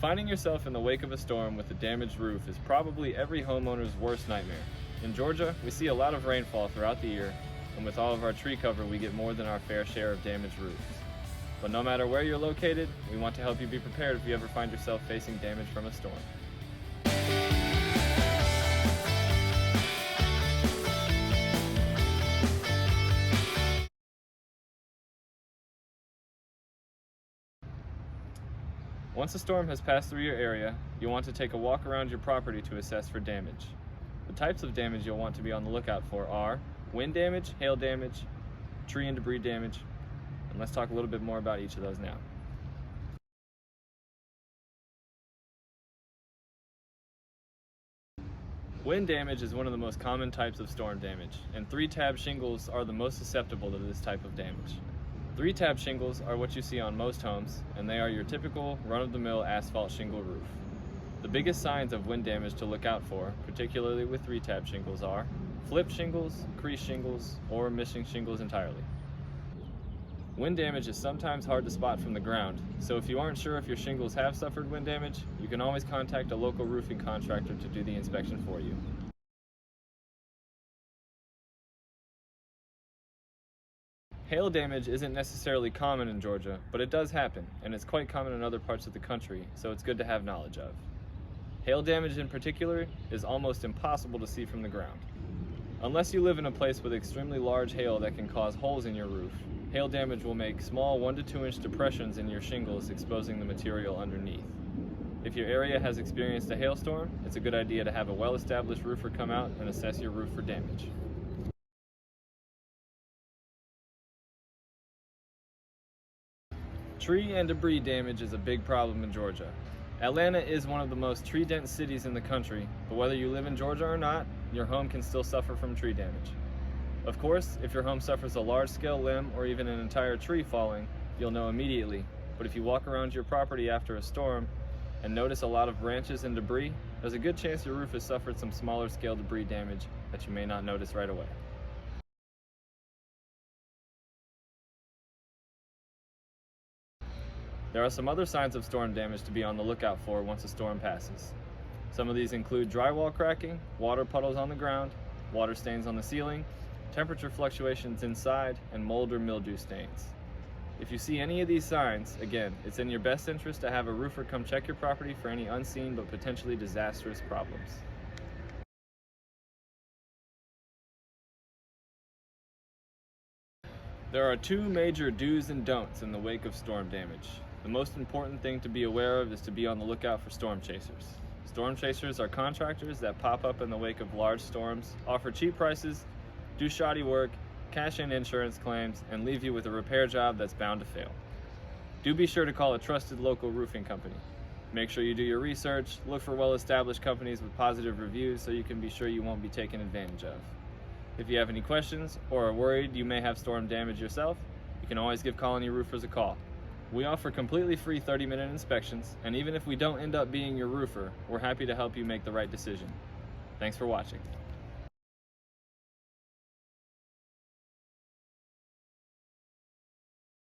Finding yourself in the wake of a storm with a damaged roof is probably every homeowner's worst nightmare. In Georgia, we see a lot of rainfall throughout the year, and with all of our tree cover, we get more than our fair share of damaged roofs. But no matter where you're located, we want to help you be prepared if you ever find yourself facing damage from a storm. Once a storm has passed through your area, you'll want to take a walk around your property to assess for damage. The types of damage you'll want to be on the lookout for are wind damage, hail damage, tree and debris damage, and let's talk a little bit more about each of those now. Wind damage is one of the most common types of storm damage, and 3-tab shingles are the most susceptible to this type of damage. 3-tab shingles are what you see on most homes, and they are your typical run-of-the-mill asphalt shingle roof. The biggest signs of wind damage to look out for, particularly with 3-tab shingles, are flip shingles, crease shingles, or missing shingles entirely. Wind damage is sometimes hard to spot from the ground, so if you aren't sure if your shingles have suffered wind damage, you can always contact a local roofing contractor to do the inspection for you. Hail damage isn't necessarily common in Georgia, but it does happen, and it's quite common in other parts of the country, so it's good to have knowledge of. Hail damage in particular is almost impossible to see from the ground. Unless you live in a place with extremely large hail that can cause holes in your roof, hail damage will make small 1 to 2 inch depressions in your shingles, exposing the material underneath. If your area has experienced a hailstorm, it's a good idea to have a well-established roofer come out and assess your roof for damage. Tree and debris damage is a big problem in Georgia. Atlanta is one of the most tree-dense cities in the country, but whether you live in Georgia or not, your home can still suffer from tree damage. Of course, if your home suffers a large-scale limb or even an entire tree falling, you'll know immediately, but if you walk around your property after a storm and notice a lot of branches and debris, there's a good chance your roof has suffered some smaller-scale debris damage that you may not notice right away. There are some other signs of storm damage to be on the lookout for once a storm passes. Some of these include drywall cracking, water puddles on the ground, water stains on the ceiling, temperature fluctuations inside, and mold or mildew stains. If you see any of these signs, again, it's in your best interest to have a roofer come check your property for any unseen but potentially disastrous problems. There are 2 major do's and don'ts in the wake of storm damage. The most important thing to be aware of is to be on the lookout for storm chasers. Storm chasers are contractors that pop up in the wake of large storms, offer cheap prices, do shoddy work, cash in insurance claims, and leave you with a repair job that's bound to fail. Do be sure to call a trusted local roofing company. Make sure you do your research, look for well-established companies with positive reviews so you can be sure you won't be taken advantage of. If you have any questions or are worried you may have storm damage yourself, you can always give Colony Roofers a call. We offer completely free 30-minute inspections, and even if we don't end up being your roofer, we're happy to help you make the right decision. Thanks for watching.